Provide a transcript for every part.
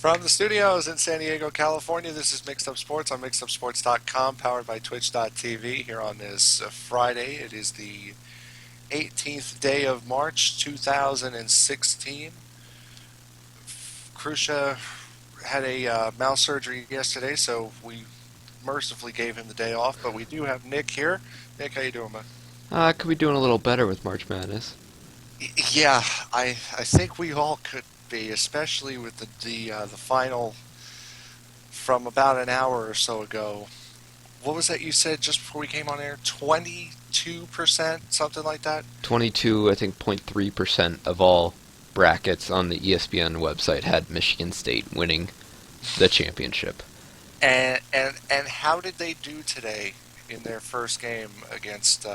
From the studios in San Diego, California, this is Mixed Up Sports on mixedupsports.com, powered by twitch.tv. Here on this Friday, it is the 18th day of March 2016. Krusha had a mouth surgery yesterday, so we mercifully gave him the day off. But we do have Nick here. Nick, how you doing, man? Could be doing a little better with March Madness. Yeah, I think we all could be, especially with the final from about an hour or so ago. What was that you said just before we came on air? 22%, something like that? 22, I think, 0.3% of all brackets on the ESPN website had Michigan State winning the championship. And how did they do today in their first game against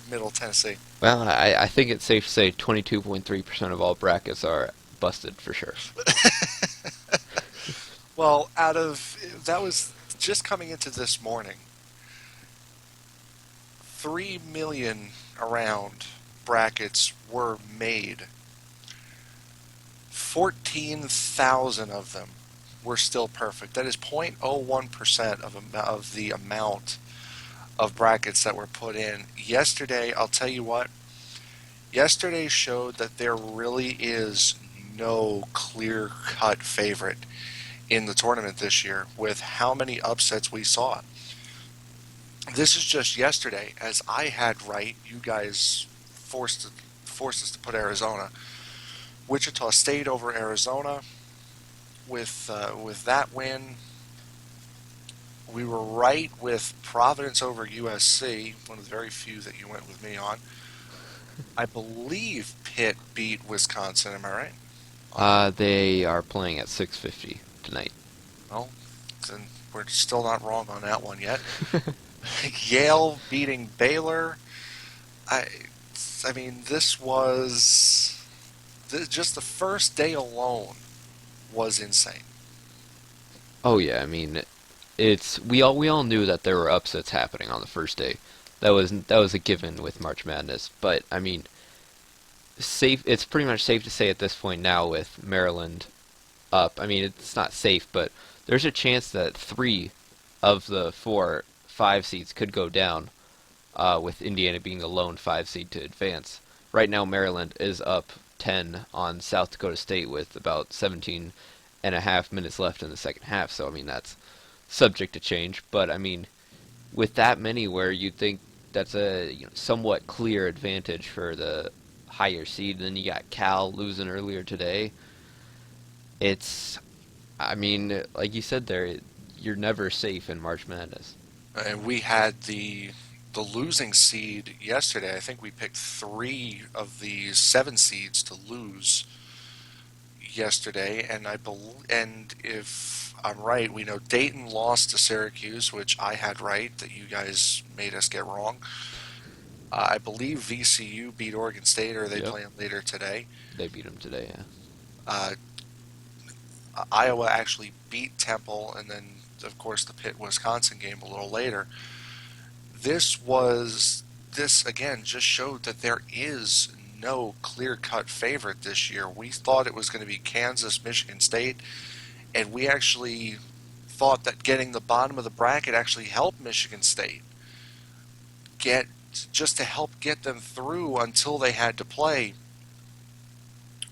Middle Tennessee? Well, I think it's safe to say 22.3% of all brackets are busted for sure. Well, out of that was just coming into this morning. 3 million around brackets were made. 14,000 of them were still perfect. That is 0.01% of the amount of brackets that were put in. Yesterday, I'll tell you what, yesterday showed that there really is no clear-cut favorite in the tournament this year with how many upsets we saw. This is just yesterday, as I had right, you guys forced us to put Arizona. Wichita State over Arizona. With that win, we were right with Providence over USC, one of the very few that you went with me on. I believe Pitt beat Wisconsin, am I right? They are playing at 6:50 tonight. Well, then we're still not wrong on that one yet. Yale beating Baylor. I, I mean, this was just the first day alone was insane. Oh yeah, I mean, it's we all knew that there were upsets happening on the first day. That was a given with March Madness. But I mean, safe. It's pretty much safe to say at this point now with Maryland up. I mean, it's not safe, but there's a chance that three of the four five seeds could go down, with Indiana being the lone five seed to advance. Right now, Maryland is up 10 on South Dakota State with about 17 and a half minutes left in the second half. So I mean, that's subject to change. But I mean, with that many, where you think that's a somewhat clear advantage for the higher seed, and then you got Cal losing earlier today. It's, I mean, like you said there, you're never safe in March Madness. And we had the losing seed yesterday. I think we picked three of the seven seeds to lose yesterday, and if I'm right, we know Dayton lost to Syracuse, which I had right that you guys made us get wrong. I believe VCU beat Oregon State, or are they Yep, playing later today? they beat them today. Yeah. Uh, Iowa actually beat Temple, and then of course the Pitt Wisconsin game a little later. This again just showed that there is no clear-cut favorite this year. We thought it was going to be Kansas, Michigan State, and we actually thought that getting the bottom of the bracket actually helped Michigan State get just to help get them through until they had to play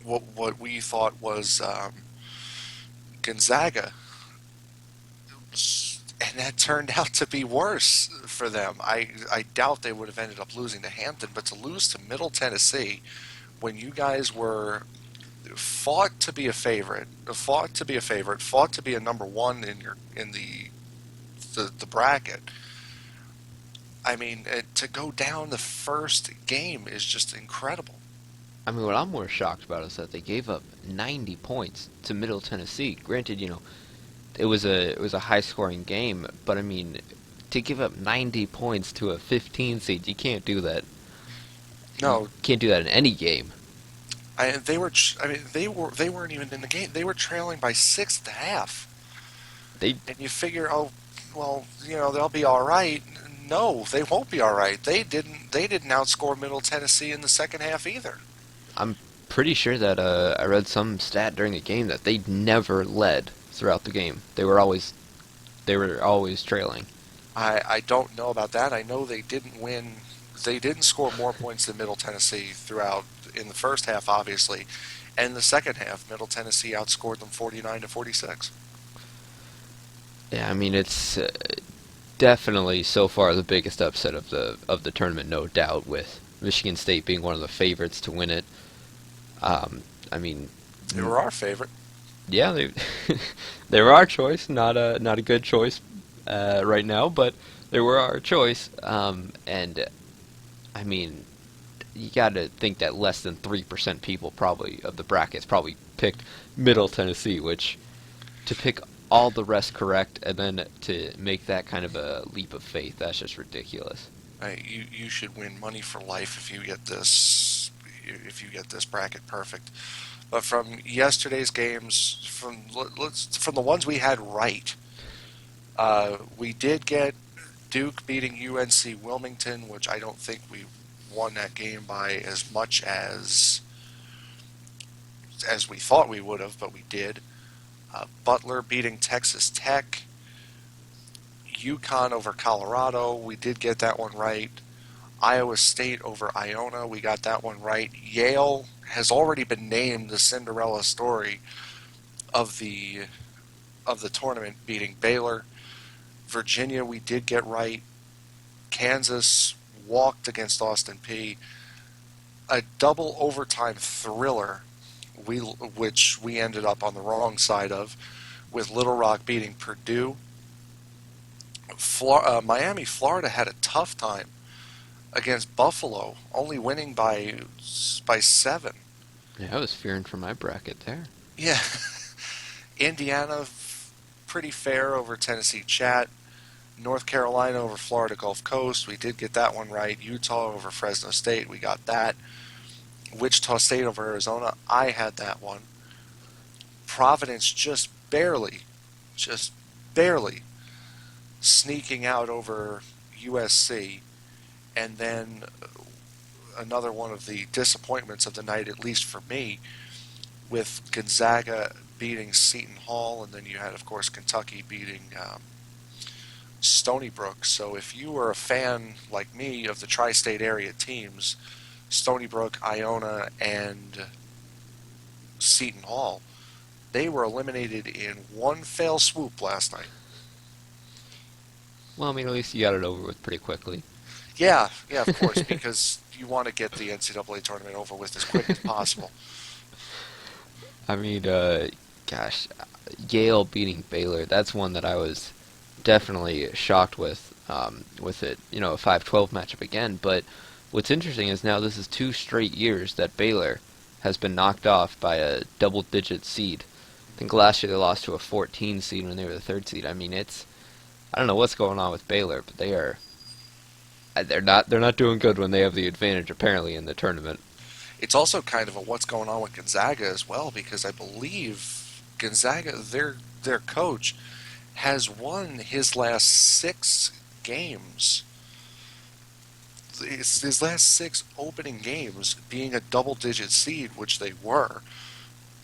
what we thought was Gonzaga, and that turned out to be worse for them. I doubt they would have ended up losing to Hampton, but to lose to Middle Tennessee when you guys were fought to be a favorite, fought to be a number one in the bracket. I mean, to go down the first game is just incredible. I mean, what I'm more shocked about is that they gave up 90 points to Middle Tennessee. Granted, it was a high scoring game, but I mean, to give up 90 points to a 15 seed, you can't do that. You No, can't do that in any game. they were. I mean, they weren't even in the game. They were trailing by six at the half, They, and you figure, oh, well, they'll be all right. No, they won't be all right. They didn't outscore Middle Tennessee in the second half either. I'm pretty sure that I read some stat during the game that they never led throughout the game. They were always trailing. I don't know about that. I know they didn't win. They didn't score more points than Middle Tennessee throughout in the first half, obviously, and in the second half, Middle Tennessee outscored them 49-46. Yeah, I mean it's definitely so far the biggest upset of the tournament, no doubt, with Michigan State being one of the favorites to win it. I mean, They were our favorite. yeah, they were our choice, not a good choice right now, but they were our choice. And I mean, you got to think that less than 3% people probably of the brackets probably picked Middle Tennessee, which to pick all the rest correct and then to make that kind of a leap of faith, that's just ridiculous. You should win money for life if you get this bracket perfect. But from yesterday's games, from the ones we had right, we did get Duke beating UNC Wilmington, which I don't think we won that game by as much as we thought we would have, but we did. Butler beating Texas Tech, UConn over Colorado, we did get that one right. Iowa State over Iona, we got that one right. Yale has already been named the Cinderella story of the tournament, beating Baylor. Virginia, we did get right. Kansas walked against Austin Peay. A double overtime thriller, which we ended up on the wrong side of, with Little Rock beating Purdue. Miami, Florida had a tough time against Buffalo, only winning by 7. Yeah, I was fearing for my bracket there. Yeah, Indiana pretty fair over Tennessee Chat. North Carolina over Florida Gulf Coast, we did get that one right. Utah over Fresno State, we got that. Wichita State over Arizona, I had that one. Providence just barely sneaking out over USC. And then another one of the disappointments of the night, at least for me, with Gonzaga beating Seton Hall, and then you had, of course, Kentucky beating Stony Brook. So if you were a fan like me of the tri-state area teams, Stony Brook, Iona, and Seton Hall, they were eliminated in one fell swoop last night. Well, I mean, at least you got it over with pretty quickly. Yeah, of course, because you want to get the NCAA tournament over with as quick as possible. I mean, gosh, Yale beating Baylor, that's one that I was definitely shocked with it, a 5-12 matchup again. But what's interesting is now this is 2 straight years that Baylor has been knocked off by a double-digit seed. I think last year they lost to a 14 seed when they were the 3rd seed. I mean, I don't know what's going on with Baylor, but they're not doing good when they have the advantage apparently in the tournament. It's also kind of a what's going on with Gonzaga as well, because I believe Gonzaga, their coach, has won his last 6 games. His last 6 opening games being a double-digit seed, which they were,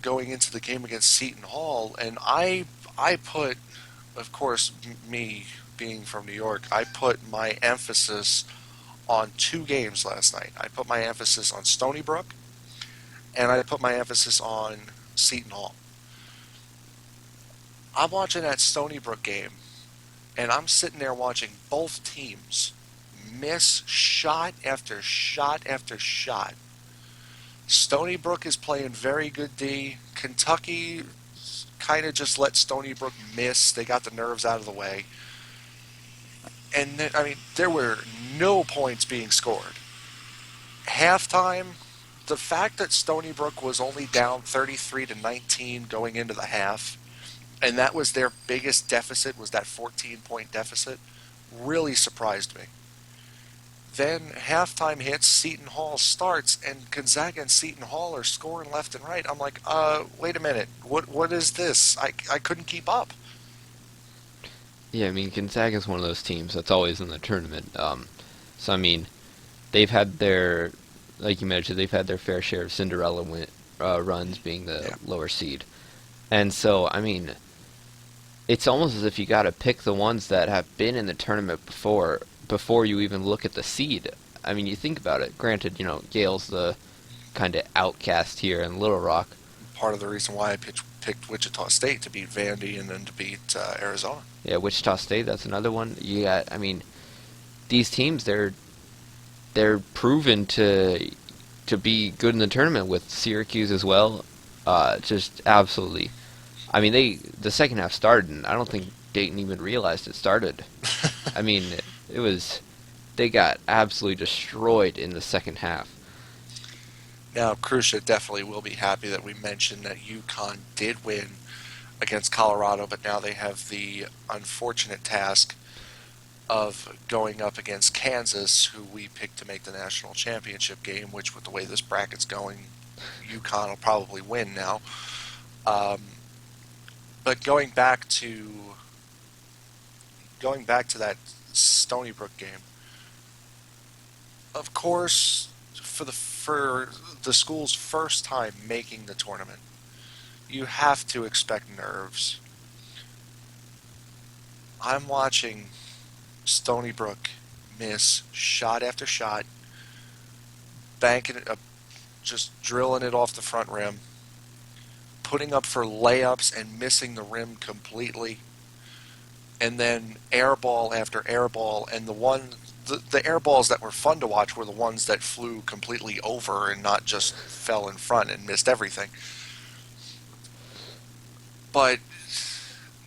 going into the game against Seton Hall. And I put, of course, me being from New York, I put my emphasis on 2 games last night. I put my emphasis on Stony Brook, and I put my emphasis on Seton Hall. I'm watching that Stony Brook game, and I'm sitting there watching both teams miss shot after shot after shot. Stony Brook is playing very good D. Kentucky kind of just let Stony Brook miss. They got the nerves out of the way. And then, I mean, there were no points being scored. Halftime, the fact that Stony Brook was only down 33-19 going into the half, and that was their biggest deficit, was that 14-point deficit, really surprised me. Then halftime hits, Seton Hall starts, and Gonzaga and Seton Hall are scoring left and right. I'm like, wait a minute, what is this? I couldn't keep up. Yeah, I mean, Gonzaga's one of those teams that's always in the tournament. So, I mean, they've had their, like you mentioned, they've had their fair share of Cinderella runs being the Yeah. lower seed. And so, I mean, it's almost as if you got to pick the ones that have been in the tournament before you even look at the seed. I mean, you think about it. Granted, Yale's the kind of outcast here in Little Rock. Part of the reason why I picked Wichita State to beat Vandy and then to beat Arizona. Yeah, Wichita State, that's another one. You got, I mean, these teams they're proven to be good in the tournament with Syracuse as well. Just absolutely. I mean, the second half started, and I don't think Dayton even realized it started. I mean, it was they got absolutely destroyed in the second half. Now, Krusha definitely will be happy that we mentioned that UConn did win against Colorado, but now they have the unfortunate task of going up against Kansas, who we picked to make the national championship game, which with the way this bracket's going, UConn will probably win now. Um, but going back to that Stony Brook game, of course, for the school's first time making the tournament, you have to expect nerves. I'm watching Stony Brook miss shot after shot, banking it up, just drilling it off the front rim, putting up for layups and missing the rim completely, and then air ball after air ball, and the air balls that were fun to watch were the ones that flew completely over and not just fell in front and missed everything. But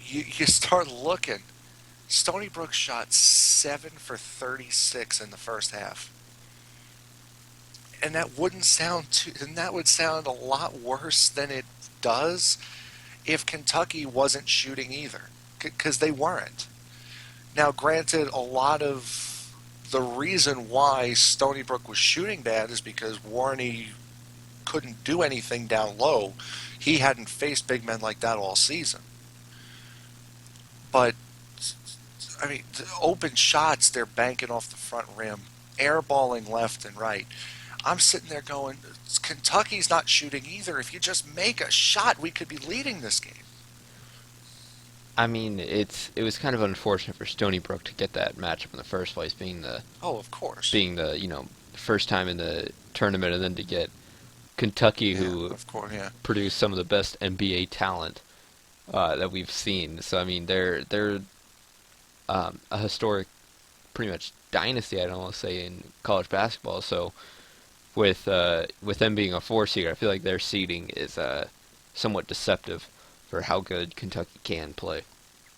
you start looking. Stony Brook shot 7 for 36 in the first half. And that would sound a lot worse than it does if Kentucky wasn't shooting either, because they weren't. Now, granted, a lot of the reason why Stony Brook was shooting bad is because Warney couldn't do anything down low. He hadn't faced big men like that all season. But I mean, the open shots they're banking off the front rim, airballing left and right. I'm sitting there going, Kentucky's not shooting either. If you just make a shot, we could be leading this game. I mean, it was kind of unfortunate for Stony Brook to get that matchup in the first place, Oh, of course. being the first time in the tournament, and then to get Kentucky, Yeah, who of course, yeah. produced some of the best NBA talent that we've seen. So I mean, they're a historic, pretty much dynasty, I'd almost say, in college basketball. So with them being a 4 seed, I feel like their seeding is somewhat deceptive for how good Kentucky can play.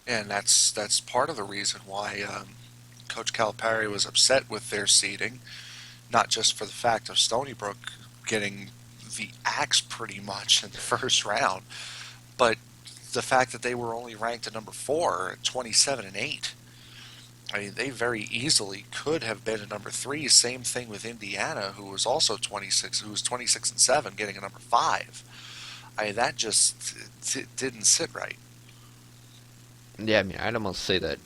And that's part of the reason why Coach Calipari was upset with their seeding, not just for the fact of Stony Brook getting the axe pretty much in the first round, but the fact that they were only ranked at number 4 at 27-8. I mean, they very easily could have been at number 3. Same thing with Indiana, who was also 26, who was 26-7, getting a number 5. I mean, that just didn't sit right. Yeah, I mean, I'd almost say that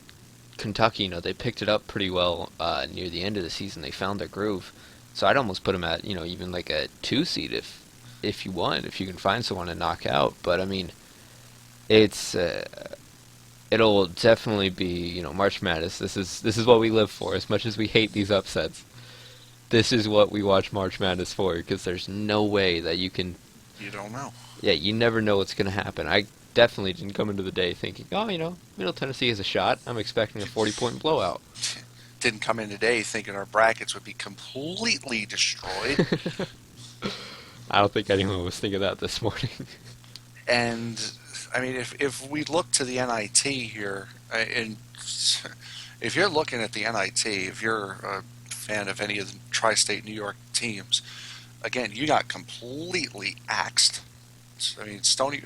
Kentucky, they picked it up pretty well near the end of the season. They found their groove. So I'd almost put them at, even like a 2 seed if you want, if you can find someone to knock out. But I mean, it's it'll definitely be, March Madness. This is what we live for. As much as we hate these upsets, this is what we watch March Madness for, because there's no way that you can. You don't know. Yeah, you never know what's going to happen. I definitely didn't come into the day thinking, oh, Middle Tennessee has a shot. I'm expecting a 40-point blowout. Didn't come in today thinking our brackets would be completely destroyed. I don't think anyone was thinking that this morning. And I mean, if we look to the NIT here, and if you're looking at the NIT, if you're a fan of any of the tri-state New York teams, again, you got completely axed. I mean, Stony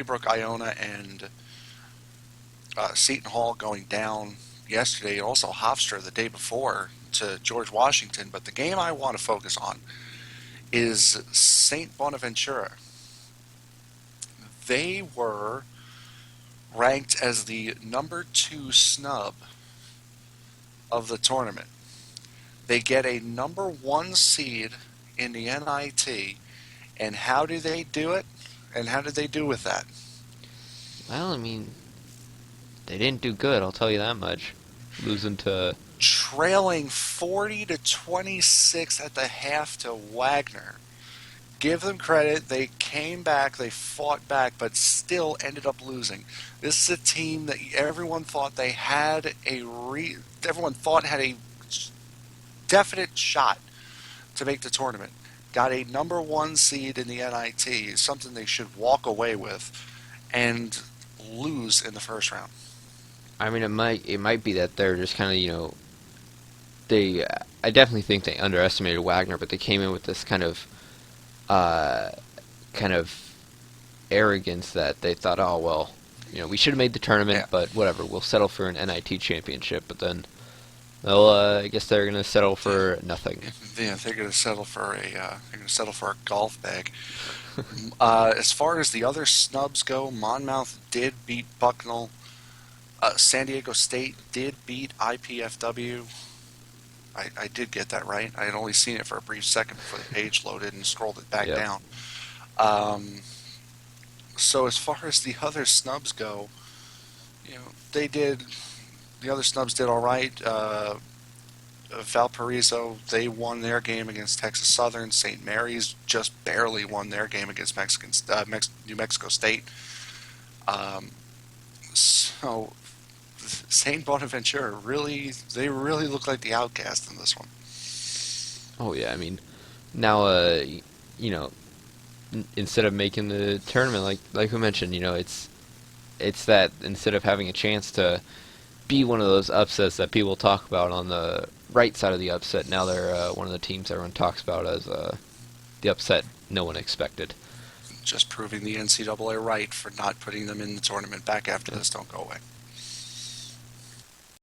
Brook, Iona, and Seton Hall going down yesterday, and also Hofstra the day before to George Washington. But the game I want to focus on is St. Bonaventura. They were ranked as the number 2 snub of the tournament. They get a number 1 seed in the NIT And how do they do it? And how did they do with that? Well, I mean, they didn't do good. I'll tell you that much. Losing to Trailing 40 to 26 at the half to Wagner. Give them credit. They came back, they fought back, but still ended up losing. This is a team that everyone thought they had everyone thought had a definite shot to make the tournament. Got a number one seed in the NIT, something they should walk away with, and lose in the first round. I mean, it might be that they're just kind of they. I definitely think they underestimated Wagner, but they came in with this uh, kind of arrogance that they thought, oh well, we should have made the tournament, Yeah, but whatever, we'll settle for an NIT championship. But then, I guess they're gonna settle yeah, for nothing. yeah. They're going to settle for a golf bag. As far as the other snubs go, Monmouth did beat Bucknell. San Diego State did beat IPFW. I did get that right. I had only seen it for a brief second before the page loaded and scrolled it back Yep. down. Um, so as far as the other snubs go, they did. The other snubs did all right. Valparaiso, they won their game against Texas Southern. St. Mary's just barely won their game against New Mexico State. Um, so St. Bonaventura they really look like the outcast in this one. Oh yeah. I mean, now, you know, instead of making the tournament, like we mentioned, it's that instead of having a chance to be one of those upsets that people talk about on the right side of the upset, now they're one of the teams everyone talks about as the upset no one expected. Just proving the NCAA right for not putting them in the tournament back after Yeah. this don't go away.